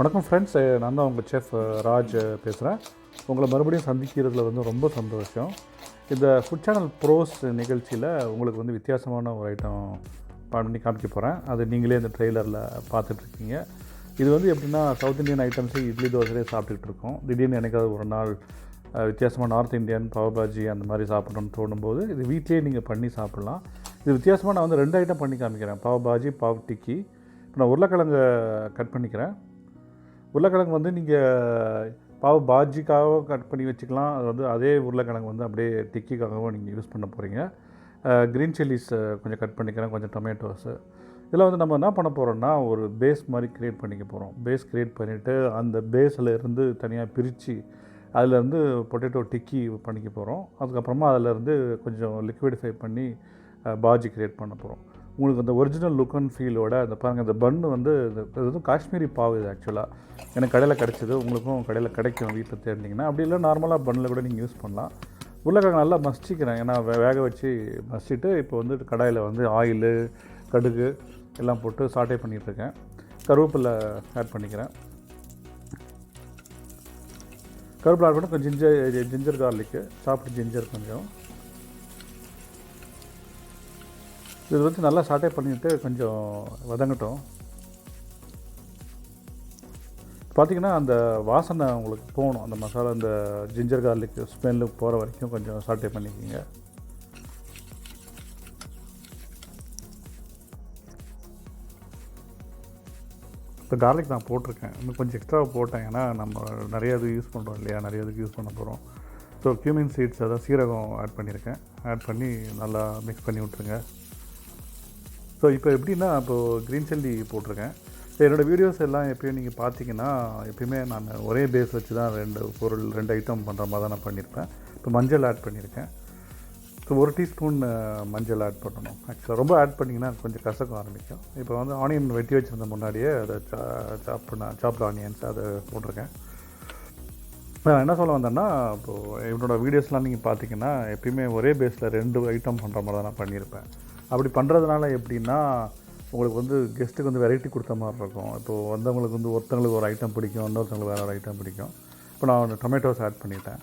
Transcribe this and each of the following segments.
வணக்கம் ஃப்ரெண்ட்ஸ், நான் தான் உங்கள் செஃப் ராஜ் பேசுகிறேன். உங்களை மறுபடியும் சந்திக்கிறதுல ரொம்ப சந்தோஷம். இந்த ஃபுட் சேனல் ப்ரோஸ் நிகழ்ச்சியில் உங்களுக்கு வித்தியாசமான ஒரு ஐட்டம் பண்ணி காமிக்க போகிறேன். அது நீங்களே இந்த ட்ரெய்லரில் பார்த்துட்ருக்கீங்க. இது எப்படின்னா சவுத் இண்டியன் ஐட்டம்ஸு இட்லி தோசையே சாப்பிட்டுக்கிட்டு இருக்கோம். திடீர்னு எனக்காவது ஒரு நாள் வித்தியாசமாக நார்த் இந்தியன் பாவ் பாஜி அந்த மாதிரி சாப்பிடணும்னு தோணும்போது இது வீட்லேயே நீங்கள் பண்ணி சாப்பிட்லாம். இது வித்தியாசமாக நான் 2 ஐட்டம் பண்ணி காமிக்கிறேன். பாவ் பாஜி, பாவ் டிக்கி. இப்போ நான் உருளைக்கிழங்கை கட் பண்ணிக்கிறேன். உருளைக்கிழங்கு நீங்கள் பாவ் பாஜிக்காக கட் பண்ணி வச்சுக்கலாம். அது அதே உருளைக்கிழங்கு அப்படியே டிக்கிக்காகவும் நீங்கள் யூஸ் பண்ண போகிறீங்க. க்ரீன் சில்லிஸ் கொஞ்சம் கட் பண்ணிக்கிறேன், கொஞ்சம் டொமேட்டோஸு. இதில் நம்ம என்ன பண்ண போகிறோம்னா ஒரு பேஸ் மாதிரி க்ரியேட் பண்ணிக்க போகிறோம். பேஸ் க்ரியேட் பண்ணிவிட்டு அந்த பேஸில் இருந்து தனியாக பிரித்து அதிலேருந்து பொட்டேட்டோ டிக்கி பண்ணிக்க போகிறோம். அதுக்கப்புறமா அதிலேருந்து கொஞ்சம் லிக்விடிஃபை பண்ணி பாஜி க்ரியேட் பண்ண போகிறோம். உங்களுக்கு அந்த ஒரிஜினல் லுக் அண்ட் ஃபீலோட அந்த பாருங்கள், இந்த பன்னு இது காஷ்மீரி பாவ். இது ஆக்சுவலாக எனக்கு கடையில் கிடச்சிது, உங்களுக்கும் கடையில் கிடைக்கும் வீட்டில் தேர்ந்தீங்கன்னா. அப்படி இல்லை நார்மலாக பன்னில் கூட நீங்கள் யூஸ் பண்ணலாம். உருளைக்கிழங்கு நல்லா மசிச்சிக்கிறேன், ஏன்னா வேக வச்சு மசிச்சுட்டு இப்போ கடாயில் ஆயிலு, கடுகு எல்லாம் போட்டு சாட்டே பண்ணிகிட்ருக்கேன். கருவேப்பிலை ஆட் பண்ணிக்கிறேன். கருவேப்பிலை ஆட் பண்ணி கொஞ்சம் ஜிஞ்சர் கார்லிக்கு, சாப்பிட்டு ஜிஞ்சர் கொஞ்சம் இது நல்லா சாட்டே பண்ணிவிட்டு கொஞ்சம் வதங்கட்டும். பார்த்திங்கன்னா அந்த வாசனை உங்களுக்கு போகணும், அந்த மசாலா அந்த ஜிஞ்சர் கார்லிக் ஸ்மெல்லு போகிற வரைக்கும் கொஞ்சம் சாட்டே பண்ணிக்கிங்க. இப்போ கார்லிக் நான் போட்டிருக்கேன், இன்னும் கொஞ்சம் எக்ஸ்ட்ராவாக போட்டேன். ஏன்னா நம்ம நிறைய இது யூஸ் பண்ணுறோம் இல்லையா, நிறைய இதுக்கு யூஸ் பண்ண போகிறோம். ஸோ கியூமின் சீட்ஸ், அதாவது சீரகம் ஆட் பண்ணியிருக்கேன். ஆட் பண்ணி நல்லா மிக்ஸ் பண்ணி விட்ருங்க. ஸோ இப்போ எப்படின்னா இப்போது க்ரீன் சில்லி போட்டிருக்கேன். என்னோடய வீடியோஸ் எல்லாம் எப்போயும் நீங்கள் பார்த்தீங்கன்னா எப்பயுமே நான் ஒரே பேஸ் வச்சு தான் 2 ஐட்டம் பண்ணுற மாதிரி தான் நான் பண்ணியிருப்பேன். இப்போ மஞ்சள் ஆட் பண்ணியிருக்கேன். ஸோ 1 டீஸ்பூன் மஞ்சள் ஆட் பண்ணணும். ஆக்சுவலாக ரொம்ப ஆட் பண்ணிங்கன்னா கொஞ்சம் கசக்க ஆரம்பிக்கும். இப்போ ஆனியன் வெட்டி வச்சுருந்த முன்னாடியே அதை சாப்டு ஆனியன்ஸ் அதை போட்டிருக்கேன். நான் என்ன சொல்ல வந்தேன்னா, இப்போது என்னோடய வீடியோஸ்லாம் நீங்கள் பார்த்தீங்கன்னா எப்பயுமே ஒரே பேஸில் 2 ஐட்டம் பண்ணுற மாதிரி தான் நான் பண்ணியிருப்பேன். அப்படி பண்ணுறதுனால எப்படின்னா உங்களுக்கு கெஸ்ட்டுக்கு வெரைட்டி கொடுத்த மாதிரி இருக்கும். இப்போது வந்தவங்களுக்கு ஒருத்தங்களுக்கு ஒரு ஐட்டம் பிடிக்கும், இன்னொருத்தவங்களுக்கு வேறு ஒரு ஐட்டம் பிடிக்கும். இப்போ நான் டொமேட்டோஸ் ஆட் பண்ணிட்டேன்.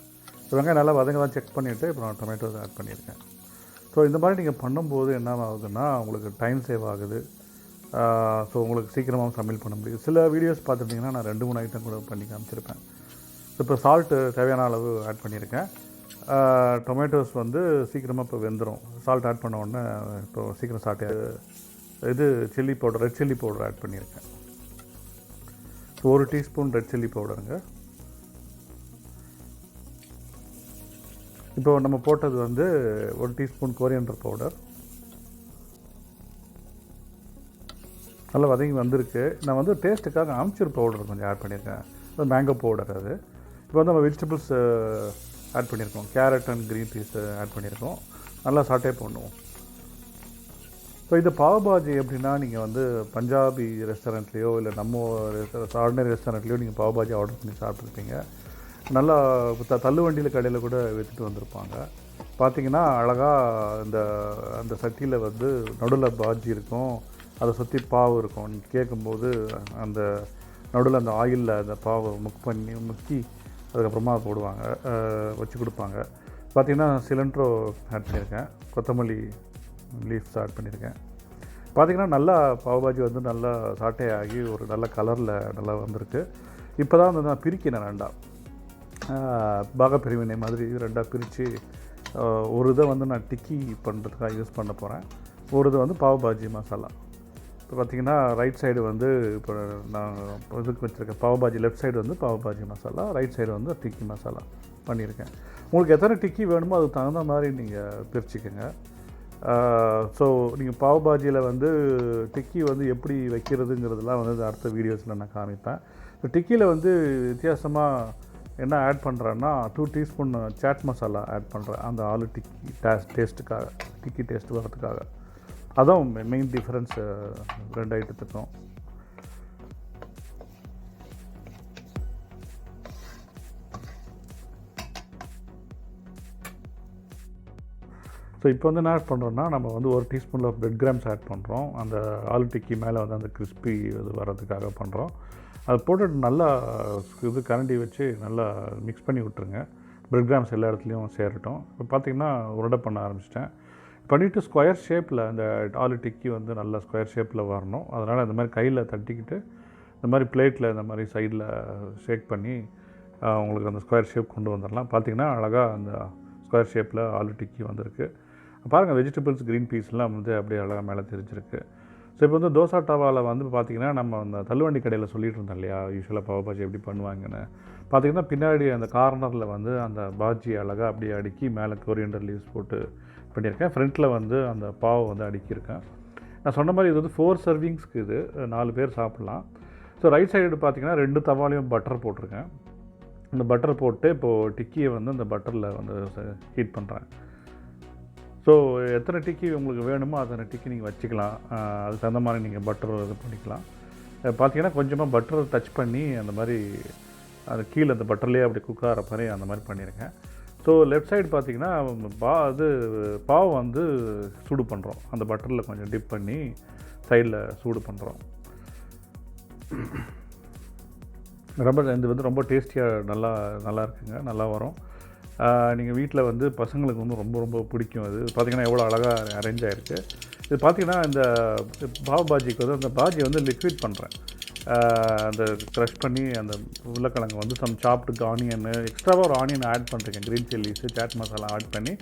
வெங்காயம் நல்லா வதங்கலாம் செக் பண்ணிவிட்டு இப்போ நான் டொமேட்டோஸ் ஆட் பண்ணியிருக்கேன். ஸோ இந்த மாதிரி நீங்கள் பண்ணும்போது என்ன ஆகுதுன்னா உங்களுக்கு டைம் சேவ் ஆகுது. ஸோ உங்களுக்கு சீக்கிரமாக சமையல் பண்ண முடியும். சில வீடியோஸ் பார்த்துட்டிங்கன்னா நான் 2-3 ஐட்டம் கூட பண்ணி காமிச்சிருப்பேன். இப்போ சால்ட்டு தேவையான அளவு ஆட் பண்ணியிருக்கேன். டொமேட்டோஸ் சீக்கிரமாக இப்போ வெந்துடும். சால்ட் ஆட் பண்ண உடனே இப்போ சீக்கிரம் சால்ட்டு. இது chilli powder, red chilli powder add பண்ணியிருக்கேன். 1 டீஸ்பூன் ரெட் சில்லி பவுடருங்க. இப்போ நம்ம போட்டது 1 டீஸ்பூன் கோரியண்டர் பவுடர். நல்லா வதங்கி வந்திருக்கு. நான் டேஸ்ட்டுக்காக ஆம்ச்சூர் பவுடர் கொஞ்சம் ஆட் பண்ணியிருக்கேன். அது மேங்கோ பவுடர். அது இப்போ நம்ம வெஜிடபிள்ஸ் ஆட் பண்ணியிருக்கோம். Carrot and green peas add பண்ணியிருக்கோம். நல்லா சாட்டே பண்ணுவோம். ஸோ இது பாவ் பாஜி எப்படின்னா நீங்கள் பஞ்சாபி ரெஸ்டாரண்ட்லேயோ இல்லை நம்ம ஆர்டினரி ரெஸ்டாரண்ட்லேயோ நீங்கள் பாவ் பாஜி ஆர்டர் பண்ணி சாப்பிட்ருப்பீங்க. நல்லா தள்ளுவண்டியில் கடையில் கூட விற்றுட்டு வந்திருப்பாங்க. பார்த்திங்கன்னா அழகாக அந்த சட்டியில் நடுவில் பாஜி இருக்கும், அதை சுற்றி பாவு இருக்கும். நீங்கள் கேட்கும்போது அந்த நடுவில் அந்த ஆயிலில் அந்த பாவை முக்கி அதுக்கப்புறமா போடுவாங்க, வச்சு கொடுப்பாங்க. பார்த்திங்கன்னா சிலண்ட்ரோ ஆட் பண்ணியிருக்கேன், கொத்தமல்லி லீவ்ஸ் ஆட் பண்ணியிருக்கேன். பார்த்திங்கன்னா நல்லா பாவ் பாஜி நல்லா சாட்டே ஆகி ஒரு நல்ல கலரில் நல்லா வந்திருக்கு. இப்போ தான் நான் பிரிக்கிறேன் 2 பாக பிரிவினை மாதிரி 2 பிரித்து ஒரு இதை நான் டிக்கி பண்ணுறதுக்காக யூஸ் பண்ண போகிறேன். ஒரு இது பாவ் பாஜி மசாலா. இப்போ பார்த்திங்கன்னா ரைட் சைடு இப்போ நான் இதுக்கு வச்சுருக்கேன் pav bhaji, left side pav bhaji masala, right side tikki masala பண்ணியிருக்கேன். உங்களுக்கு எத்தனை டிக்கி வேணுமோ அதுக்கு தகுந்த மாதிரி நீங்கள் பிரிச்சுக்கோங்க. ஸோ நீங்கள் பாவ் பாஜியில் டிக்கி எப்படி வைக்கிறதுங்கிறதுலாம் அடுத்த வீடியோஸில் நான் காமிப்பேன். இப்போ டிக்கியில் வித்தியாசமாக என்ன ஆட் பண்ணுறேன்னா 2 டீஸ்பூன் சாட் மசாலா ஆட் பண்ணுறேன். அந்த ஆலு டிக்கி டேஸ்ட்டுக்காக, டிக்கி டேஸ்ட் வரதுக்காக. அதான் மெயின் டிஃப்ரென்ஸ் 2 ஐட்டத்துக்கும். ஸோ இப்போ என்ன ஆட் பண்ணுறோன்னா நம்ம 1 டீஸ்பூனில் பிரெட் கிராம்ஸ் ஆட் பண்ணுறோம். அந்த ஆலு டிக்கி மேலே அந்த கிறிஸ்பி இது வர்றதுக்காக பண்ணுறோம். அதை போட்டுட்டு நல்லா இது கரண்டி வச்சு நல்லா மிக்ஸ் பண்ணி விட்டுருங்க. பிரெட் கிராம்ஸ் எல்லா இடத்துலையும் சேரட்டும். இப்போ பார்த்திங்கன்னா உருண்டை பண்ண ஆரம்பிச்சிட்டேன். பண்ணிவிட்டு ஸ்கொயர் ஷேப்பில் அந்த ஆலு டிக்கி வந்து நல்லா ஸ்கொயர் ஷேப்பில் வரணும். அதனால் இந்த மாதிரி கையில் தட்டிக்கிட்டு இந்த மாதிரி பிளேட்டில் இந்த மாதிரி சைடில் ஷேக் பண்ணி உங்களுக்கு அந்த ஸ்கொயர் ஷேப் கொண்டு வந்துடலாம். பார்த்திங்கன்னா அழகாக அந்த ஸ்கொயர் ஷேப்பில் ஆலு டிக்கி வந்திருக்கு. பாருங்கள், வெஜிடபிள்ஸ் க்ரீன் பீஸ்லாம் வந்து அப்படியே அழகாக மேலே தெரிஞ்சிருக்கு. ஸோ இப்போ வந்து தோசை டவாவில் வந்து பார்த்திங்கன்னா நம்ம அந்த தள்ளுவண்டி கடையில் சொல்லிட்டு இருந்தோம் இல்லையா, யூஸ்வலாக பாவ் பாஜி எப்படி பண்ணுவாங்கன்னு. பார்த்திங்கன்னா பின்னாடி அந்த கார்னரில் வந்து அந்த பாஜி அழகாக அப்படியே அடுக்கி மேலே கொரியண்டர் லீவ்ஸ் போட்டு பண்ணியிருக்கேன். ஃப்ரண்ட்டில் வந்து அந்த பாவை வந்து அடுக்கியிருக்கேன். நான் சொன்ன மாதிரி இது வந்து 4 சர்விங்ஸ்க்கு இது 4 பேர் சாப்பிட்லாம். ஸோ ரைட் சைடு பார்த்திங்கன்னா 2 தவாலையும் பட்டர் போட்டிருக்கேன். அந்த பட்டர் போட்டு இப்போது டிக்கியை வந்து அந்த பட்டரில் வந்து ஹீட் பண்ணுறேன். ஸோ எத்தனை டிக்கி உங்களுக்கு வேணுமோ அத்தனை டிக்கி நீங்கள் வச்சுக்கலாம். அதுக்கு தகுந்த மாதிரி நீங்கள் பட்டர் இது பண்ணிக்கலாம். பார்த்திங்கன்னா கொஞ்சமாக பட்டர் டச் பண்ணி அந்த மாதிரி அது கீழே அந்த பட்டர்லேயே அப்படி குக் ஆகிற மாதிரி அந்த மாதிரி பண்ணியிருக்கேன். ஸோ லெஃப்ட் சைடு பார்த்திங்கன்னா பாவ் வந்து சூடு பண்ணுறோம். அந்த பட்டரில் கொஞ்சம் டிப் பண்ணி சைடில் சூடு பண்ணுறோம். இது வந்து ரொம்ப டேஸ்டியாக நல்லா இருக்குங்க, நல்லா வரும். நீங்கள் வீட்டில் வந்து பசங்களுக்கு வந்து ரொம்ப ரொம்ப பிடிக்கும். அது பார்த்திங்கன்னா எவ்வளோ அழகாக அரேஞ்ச் ஆகிருக்கு. இது பார்த்திங்கன்னா இந்த பாவ் பாஜிக்கு வந்து அந்த பாஜி வந்து லிக்விட் பண்ணுறேன். அந்த க்ரஷ் பண்ணி அந்த உருளைக்கிழங்கு வந்து சாப்டு ஆனியன் எக்ஸ்ட்ராவாக ஒரு ஆனியன் ஆட் பண்ணிருக்கேன். Green chillies chaat masala add பண்ணி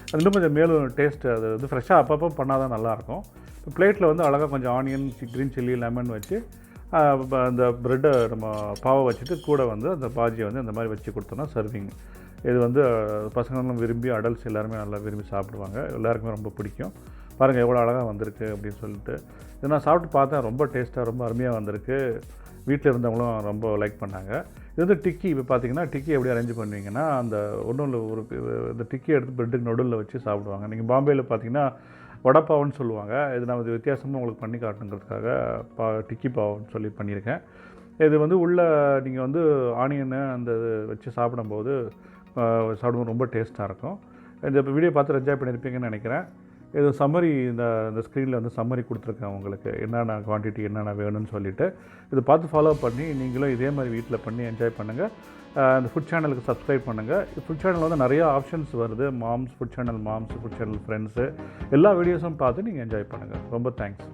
அது இன்னும் கொஞ்சம் மேலும் டேஸ்ட்டு அது வந்து ஃப்ரெஷ்ஷாக அப்பப்போ பண்ணால் தான் நல்லாயிருக்கும். இப்போ பிளேட்டில் வந்து அழகாக கொஞ்சம் ஆனியன் க்ரீன் சில்லி லெமன் வச்சு அந்த ப்ரெட்டை நம்ம பாவை வச்சுட்டு கூட வந்து அந்த பாஜியை வந்து இந்த மாதிரி வச்சு கொடுத்தோன்னா சர்விங். இது வந்து பசங்களும் விரும்பி அடல்ட்ஸ் எல்லாருமே நல்லா விரும்பி சாப்பிடுவாங்க. எல்லாருக்குமே ரொம்ப பிடிக்கும். பாருங்கள் எவ்வளோ அழகாக வந்திருக்கு அப்படின்னு சொல்லிட்டு. இது நான் சாப்பிட்டு பார்த்தேன், ரொம்ப டேஸ்ட்டாக ரொம்ப அருமையாக வந்திருக்கு. வீட்டில் இருந்தவங்களும் ரொம்ப லைக் பண்ணாங்க. இது வந்து டிக்கி. இப்போ பார்த்தீங்கன்னா டிக்கி எப்படி அரேஞ்ச் பண்ணுவீங்கன்னா, அந்த ஒன்றும் இல்லை, இந்த டிக்கி எடுத்து ப்ரெட்டுக்கு நடுவில் வச்சு சாப்பிடுவாங்க. நீங்கள் பாம்பேயில் பார்த்தீங்கன்னா வடப்பாவுன்னு சொல்லுவாங்க. இது நான் இது வித்தியாசமாக உங்களுக்கு பண்ணி காட்டணுங்கிறதுக்காக டிக்கி பாவுன்னு சொல்லி பண்ணியிருக்கேன். இது வந்து உள்ளே நீங்கள் வந்து ஆனியனை அந்த வச்சு சாப்பிடும்போது ரொம்ப டேஸ்ட்டாக இருக்கும். இந்த வீடியோ பார்த்து என்ஜாய் பண்ணியிருப்பீங்கன்னு நினைக்கிறேன். இது சம்மரி இந்த ஸ்க்ரீனில் வந்து சம்மரி கொடுத்துருக்கேன் உங்களுக்கு, என்னென்ன குவான்டிட்டி என்னென்ன வேணும்னு சொல்லிவிட்டு. இது பார்த்து ஃபாலோ பண்ணி நீங்களும் இதே மாதிரி வீட்டில் பண்ணி என்ஜாய் பண்ணுங்கள். இந்த ஃபுட் சேனலுக்கு சப்ஸ்கிரைப் பண்ணுங்கள். ஃபுட் சேனல் வந்து நிறையா ஆப்ஷன்ஸ் வருது. ஃபுட் சேனல் ஃப்ரெண்ட்ஸு எல்லா வீடியோஸும் பார்த்து நீங்கள் என்ஜாய் பண்ணுங்கள். ரொம்ப தேங்க்ஸ்.